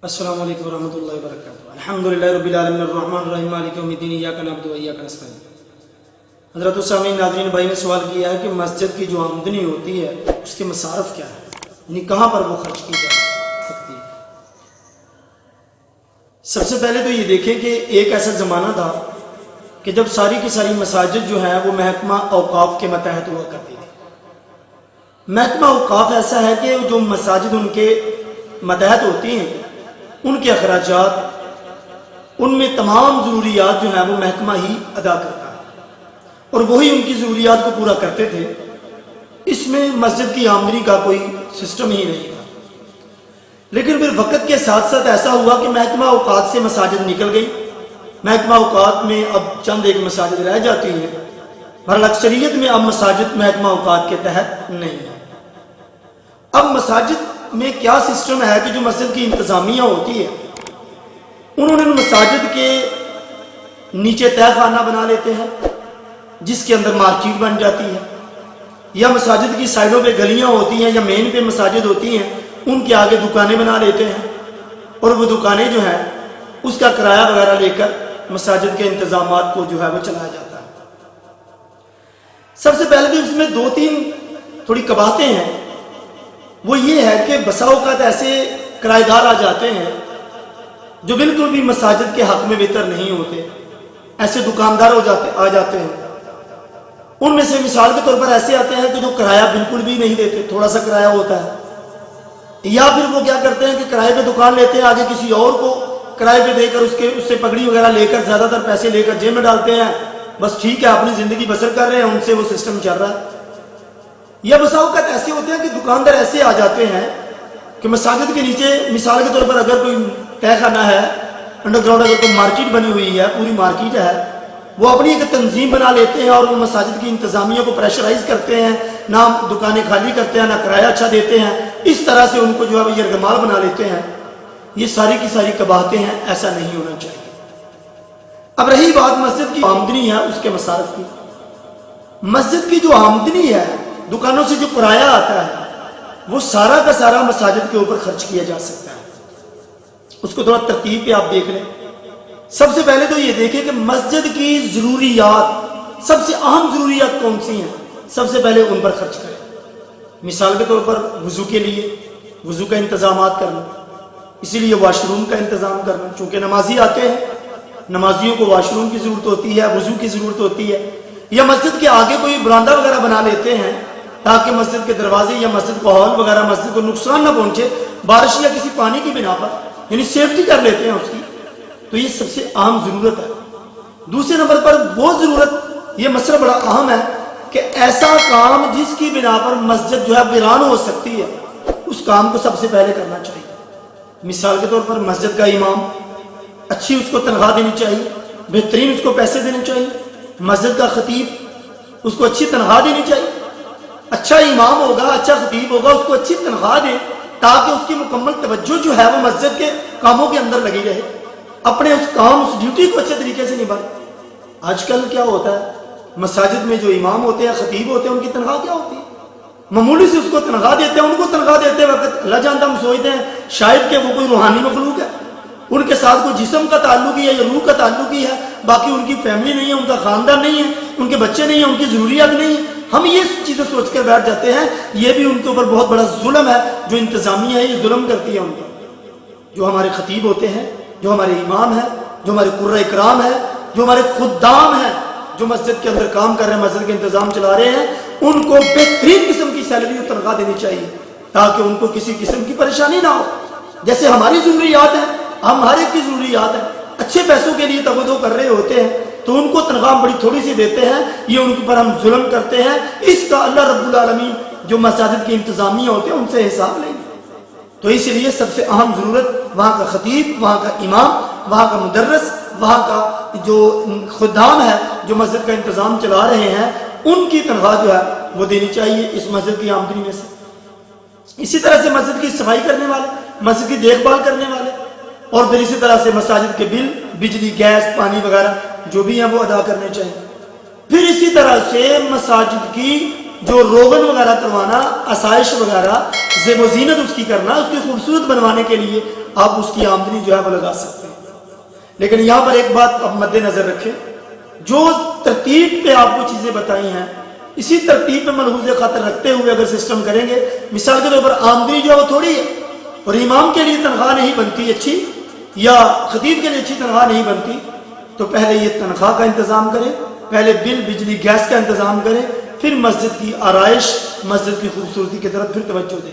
السلام علیکم ورحمۃ اللہ وبرکاتہ۔ الحمدللہ رب العالمین الرحمن الرحیم مالک یوم الدین ایاک نعبد و ایاک نستعین۔ حضرت السامعین ناظرین بھائی نے سوال کیا ہے کہ مسجد کی جو آمدنی ہوتی ہے اس کے مصارف کیا ہے، یعنی کہاں پر وہ خرچ کی جا سکتی ہے۔ سب سے پہلے تو یہ دیکھیں کہ ایک ایسا زمانہ تھا کہ جب ساری کی ساری مساجد جو ہیں وہ محکمہ اوقاف کے ماتحت ہوا کرتی تھی۔ محکمہ اوقاف ایسا ہے کہ جو مساجد ان کے ماتحت ہوتی ہیں ان کے اخراجات، ان میں تمام ضروریات جو ہیں وہ محکمہ ہی ادا کرتا ہے اور وہی ان کی ضروریات کو پورا کرتے تھے۔ اس میں مسجد کی آمدنی کا کوئی سسٹم ہی نہیں تھا۔ لیکن پھر وقت کے ساتھ ساتھ ایسا ہوا کہ محکمہ اوقات سے مساجد نکل گئی۔ محکمہ اوقات میں اب چند ایک مساجد رہ جاتی ہیں، بہرحال اکثریت میں اب مساجد محکمہ اوقات کے تحت نہیں ہے۔ اب مساجد میں کیا سسٹم ہے کہ جو مسجد کی انتظامیہ ہوتی ہے انہوں نے مساجد کے نیچے تہہ خانہ بنا لیتے ہیں جس کے اندر مارکیٹ بن جاتی ہے، یا مساجد کی سائڈوں پہ گلیاں ہوتی ہیں یا مین پہ مساجد ہوتی ہیں ان کے آگے دکانیں بنا لیتے ہیں اور وہ دکانیں جو ہیں اس کا کرایہ وغیرہ لے کر مساجد کے انتظامات کو جو ہے وہ چلایا جاتا ہے۔ سب سے پہلے تو اس میں دو تین تھوڑی قباحتیں ہیں۔ وہ یہ ہے کہ بسا اوقات ایسے کرایہ دار آ جاتے ہیں جو بالکل بھی مساجد کے حق میں بہتر نہیں ہوتے، ایسے دکاندار آ جاتے ہیں۔ ان میں سے مثال کے طور پر ایسے آتے ہیں کہ جو کرایہ بالکل بھی نہیں دیتے، تھوڑا سا کرایہ ہوتا ہے، یا پھر وہ کیا کرتے ہیں کہ کرایہ پہ دکان لیتے ہیں، آگے کسی اور کو کرایہ پہ دے کر اس سے پگڑی وغیرہ لے کر زیادہ تر پیسے لے کر جیب میں ڈالتے ہیں، بس ٹھیک ہے اپنی زندگی بسر کر رہے ہیں، ان سے وہ سسٹم چل رہا ہے۔ یا بسا اوقات ایسے ہوتے ہیں کہ دکاندار ایسے آ جاتے ہیں کہ مساجد کے نیچے مثال کے طور پر اگر کوئی تہہ خانہ ہے، انڈر گراؤنڈ اگر کوئی مارکیٹ بنی ہوئی ہے، پوری مارکیٹ ہے، وہ اپنی ایک تنظیم بنا لیتے ہیں اور وہ مساجد کی انتظامیہ کو پریشرائز کرتے ہیں، نہ دکانیں خالی کرتے ہیں نہ کرایہ اچھا دیتے ہیں، اس طرح سے ان کو جو ہے یرغمال بنا لیتے ہیں۔ یہ ساری کی ساری قباحتیں ہیں، ایسا نہیں ہونا چاہیے۔ اب رہی بات مسجد کی آمدنی ہے اس کے مصارف کی۔ مسجد کی جو آمدنی ہے، دکانوں سے جو کرایہ آتا ہے، وہ سارا کا سارا مساجد کے اوپر خرچ کیا جا سکتا ہے۔ اس کو تھوڑا ترتیب پہ آپ دیکھ لیں۔ سب سے پہلے تو یہ دیکھیں کہ مسجد کی ضروریات، سب سے اہم ضروریات کون سی ہیں، سب سے پہلے ان پر خرچ کریں۔ مثال کے طور پر وضو کے لیے وضو کا انتظامات کرنا، اسی لیے واش روم کا انتظام کرنا، چونکہ نمازی آتے ہیں، نمازیوں کو واش روم کی ضرورت ہوتی ہے، وضو کی ضرورت ہوتی ہے۔ یا مسجد کے آگے کوئی برآمدہ وغیرہ بنا لیتے ہیں تاکہ مسجد کے دروازے یا مسجد کا ہال وغیرہ مسجد کو نقصان نہ پہنچے بارش یا کسی پانی کی بنا پر، یعنی سیفٹی کر لیتے ہیں اس کی۔ تو یہ سب سے اہم ضرورت ہے۔ دوسرے نمبر پر وہ ضرورت، یہ مسئلہ بڑا اہم ہے کہ ایسا کام جس کی بنا پر مسجد جو ہے ویران ہو سکتی ہے، اس کام کو سب سے پہلے کرنا چاہیے۔ مثال کے طور پر مسجد کا امام، اچھی اس کو تنخواہ دینی چاہیے، بہترین اس کو پیسے دینے چاہیے۔ مسجد کا خطیب، اس کو اچھی تنخواہ دینی چاہیے۔ اچھا امام ہوگا، اچھا خطیب ہوگا، اس کو اچھی تنخواہ دیں تاکہ اس کی مکمل توجہ جو ہے وہ مسجد کے کاموں کے اندر لگی رہے، اپنے اس کام اس ڈیوٹی کو اچھے طریقے سے نبھائے۔ آج کل کیا ہوتا ہے، مساجد میں جو امام ہوتے ہیں، خطیب ہوتے ہیں، ان کی تنخواہ کیا ہوتی ہے؟ معمولی سے اس کو تنخواہ دیتے ہیں۔ ان کو تنخواہ دیتے وقت اللہ جانتا ہم سوچتے ہیں شاید کہ وہ کوئی روحانی مخلوق ہے، ان کے ساتھ کوئی جسم کا تعلق ہی ہے یا روح کا تعلق ہی ہے، باقی ان کی فیملی نہیں ہے، ان کا خاندان نہیں ہے، ان کے بچے نہیں ہیں، ان کی ضروریات نہیں ہیں۔ ہم یہ چیزیں سوچ کر بیٹھ جاتے ہیں۔ یہ بھی ان کے اوپر بہت بڑا ظلم ہے، جو انتظامیہ ہے یہ ظلم کرتی ہے ان پر۔ جو ہمارے خطیب ہوتے ہیں، جو ہمارے امام ہیں، جو ہمارے قرۂ اکرام ہیں، جو ہمارے خدام ہیں، جو مسجد کے اندر کام کر رہے ہیں، مسجد کے انتظام چلا رہے ہیں، ان کو بہترین قسم کی سیلری اور تنخواہ دینی چاہیے تاکہ ان کو کسی قسم کی پریشانی نہ ہو۔ جیسے ہماری ضروریات ہیں، ہم ہر ایک کی ضروریات ہیں، اچھے پیسوں کے لیے توجہ کر رہے ہوتے ہیں تو ان کو تنخواہ بڑی تھوڑی سی دیتے ہیں، یہ ان کے پر ہم ظلم کرتے ہیں۔ اس کا اللہ رب العالمین جو مساجد کی انتظامیہ ہوتے ہیں ان سے حساب لیں گے۔ تو اس لیے سب سے اہم ضرورت وہاں کا خطیب، وہاں کا امام، وہاں کا مدرس، وہاں کا جو خدام ہے جو مسجد کا انتظام چلا رہے ہیں، ان کی تنخواہ جو ہے وہ دینی چاہیے اس مسجد کی آمدنی میں سے۔ اسی طرح سے مسجد کی صفائی کرنے والے، مسجد کی دیکھ بھال کرنے والے، اور پھر اسی طرح سے مساجد کے بل، بجلی، گیس، پانی وغیرہ جو بھی ہیں وہ ادا کرنے چاہیے۔ پھر اسی طرح سے مساجد کی جو روغن وغیرہ کروانا، آسائش وغیرہ، زیب و زینت اس کی کرنا، اس کی خوبصورت بنوانے کے لیے آپ اس کی آمدنی جو ہے وہ لگا سکتے ہیں۔ لیکن یہاں پر ایک بات آپ مد نظر رکھیں، جو ترتیب پہ آپ کو چیزیں بتائی ہیں اسی ترتیب پہ ملحوظ خاطر رکھتے ہوئے اگر سسٹم کریں گے، مثال کے طور پر آمدنی جو ہے وہ تھوڑی ہے اور امام کے لیے تنخواہ نہیں بنتی اچھی، یا خطیب کے لیے اچھی تنخواہ نہیں بنتی، تو پہلے یہ تنخواہ کا انتظام کریں، پہلے بل بجلی گیس کا انتظام کریں، پھر مسجد کی آرائش، مسجد کی خوبصورتی کی طرف پھر توجہ دیں۔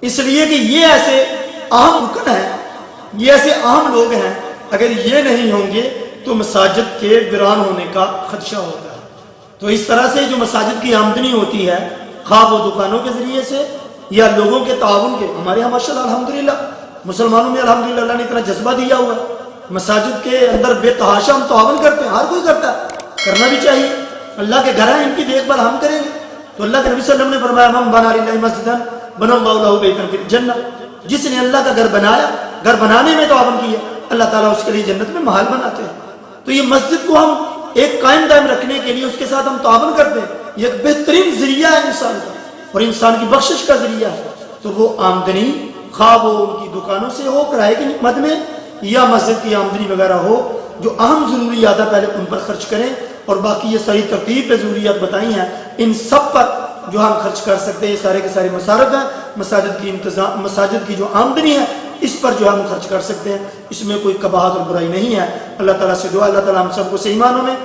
اس لیے کہ یہ ایسے اہم رکن ہیں، یہ ایسے اہم لوگ ہیں، اگر یہ نہیں ہوں گے تو مساجد کے ویران ہونے کا خدشہ ہوتا ہے۔ تو اس طرح سے جو مساجد کی آمدنی ہوتی ہے، خواہ وہ دکانوں کے ذریعے سے یا لوگوں کے تعاون کے، ہمارے یہاں ماشاء اللہ الحمدللہ مسلمانوں میں الحمدللہ اللہ نے اتنا جذبہ دیا ہوا ہے، مساجد کے اندر بے تحاشا ہم تعاون کرتے ہیں، ہر کوئی کرتا ہے، کرنا بھی چاہیے۔ اللہ کے گھر ہیں، ان کی دیکھ بھال ہم کریں گے۔ تو اللہ کے نبی صلی اللہ علیہ وسلم نے فرمایا من بنا للہ مسجدا بنى اللہ لہ بیتا فی الجنہ، جس نے اللہ کا گھر بنایا، گھر بنانے میں تعاون کیا، اللہ تعالیٰ اس کے لیے جنت میں محل بناتے ہیں۔ تو یہ مسجد کو ہم ایک قائم دائم رکھنے کے لیے اس کے ساتھ ہم تعاون کرتے ہیں، یہ ایک بہترین ذریعہ ہے انسان کا اور انسان کی بخشش کا ذریعہ ہے۔ تو وہ آمدنی خواہ وہ ان کی دکانوں سے ہو کرائے کی مد میں یا مسجد کی آمدنی وغیرہ ہو، جو اہم ضروریات ہے پہلے ان پر خرچ کریں، اور باقی یہ صحیح ترتیب پہ ضروریات بتائی ہیں ان سب پر جو ہم خرچ کر سکتے ہیں، یہ سارے کے سارے مصارف ہیں، مساجد کی جو آمدنی ہے اس پر جو ہم خرچ کر سکتے ہیں، اس میں کوئی قباحت اور برائی نہیں ہے۔ اللہ تعالیٰ سے دعا، اللہ تعالیٰ ہم سب کو صحیح معنوں میں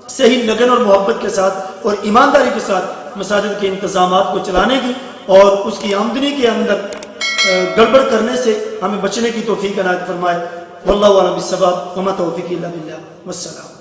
صحیح لگن اور محبت کے ساتھ اور ایمانداری کے ساتھ مساجد کے انتظامات کو چلانے کی اور اس کی آمدنی کے اندر گڑبڑ کرنے سے ہمیں بچنے کی توفیق عنایت فرمائے۔ واللہ اعلم بالصواب وما توفیقی الا باللہ، والسلام۔